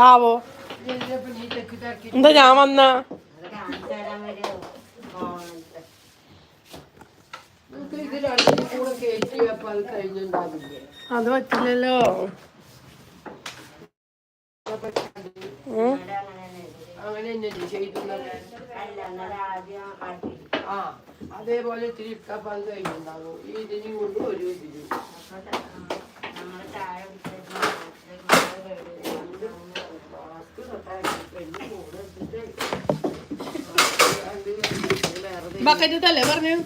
ആവോ എന്താ ഞാൻ വന്ന അത് പറ്റില്ലല്ലോ. അതേപോലെ ഇത്തിരി ഇട്ടപ്പാൽ കഴിഞ്ഞുണ്ടാവും. ഇതിനും കൊണ്ട് ഒരു ഇതിന് ബക്കറ്റല്ലേ പറഞ്ഞു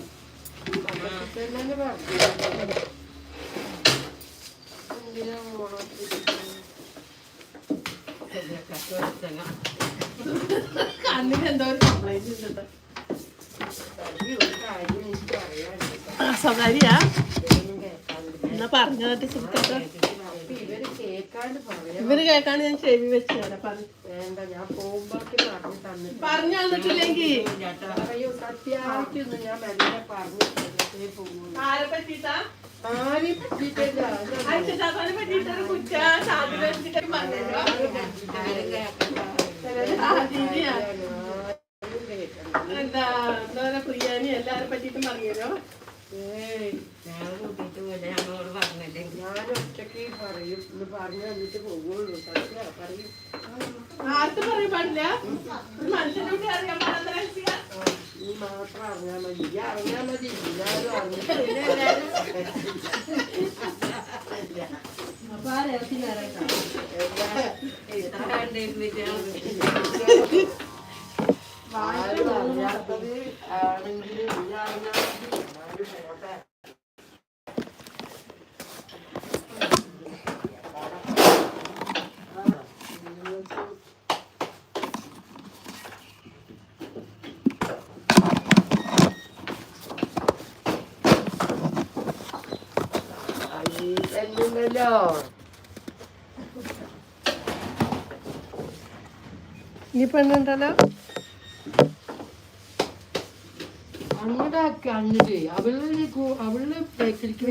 കണ്ണിന് എന്തോ ഒരു കംപ്ലൈന്റ് ഉണ്ട്. സ്വകാര്യ എന്നാ പറഞ്ഞിട്ട് സുഖത്ത ഇവര് കേൾക്കാണ്ട് ഞാൻ ചെവി വെച്ചു പറഞ്ഞു തന്നിട്ടില്ലെങ്കിൽ സത്യാവശ്യം ഞാൻ മെല്ലെ പറഞ്ഞു ആരെ പറ്റിട്ടാ എന്താ എന്താ പ്രിയാനി എല്ലാരെ പറ്റിട്ടും പറഞ്ഞോ. ഞാൻ ഒറ്റക്ക് പറയും ഇന്ന് പറഞ്ഞു തന്നിട്ട് പോകുള്ളൂ. പറയും ആർക്കും പറയാൻ പാടില്ല. മനുഷ്യനോട് അറിയാൻ പാടില്ല. നീ മാത്രം അറിഞ്ഞാൽ മതി. അറിഞ്ഞാൽ മതി. എല്ലാവരും അറിഞ്ഞാത്തത് ആണെങ്കിൽ ല്ലോ നീ പെണ്ണുണ്ടല്ലോ അങ്ങോട്ടാക്കി അങ്ങോട്ട് അവള് ബേക്കറിക്ക്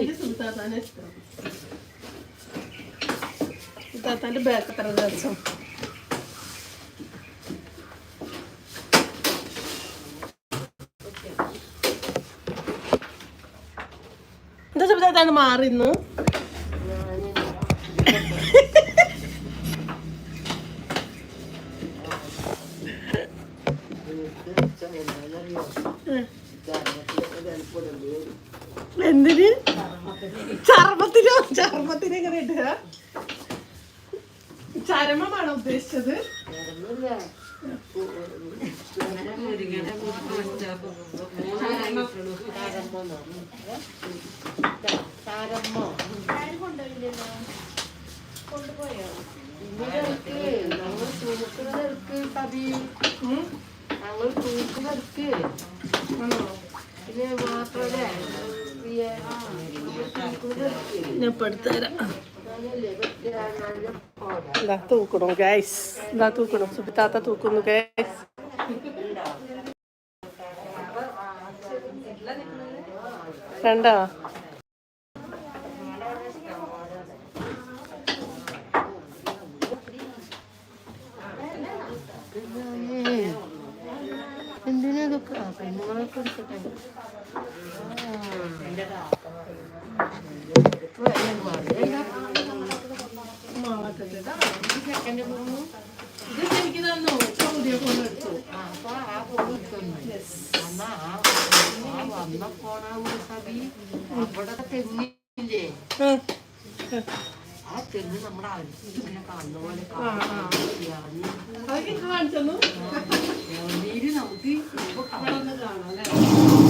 സുൽത്താന്റെ ബാക്ക് എത്ര ദിവസം എന്താ സുൽത്താൻ മാറിന്നു. എന്തിന് ചർമ്മത്തിനോ? ചർമ്മത്തിന് എങ്ങനെ ഇടുക? ചരമമാണോ ഉദ്ദേശിച്ചത്? ഞങ്ങൾ തൂക്കുന്നവർക്ക് പിന്നെ മാത്രമേ ഞാൻ പെടുത്തരാം. എന്താ തൂക്കണോ ഗൈസ്? എന്താ തൂക്കണോ? സുബിത്താത്ത തൂക്കുന്നു ഗൈസ്. കണ്ടോ? എന്തിനൊക്കെ പെണ്ണുങ്ങളൊക്കെ എടുക്കട്ടെ. എനിക്ക് തന്നു പുതിയ ഫോൺ എടുത്തു. അപ്പൊ ആ ഫോൺ എടുക്കുന്നു. എന്നാ വന്ന ഫോണാവുന്ന സബി അവിടെ തെങ്ങില്ലേ, ആ തെങ്ങ് നമ്മുടെ അടുത്തിങ്ങനെ കാണുന്ന പോലെ കാണിച്ചു നമുക്ക് ഇപ്പൊ കാണാം.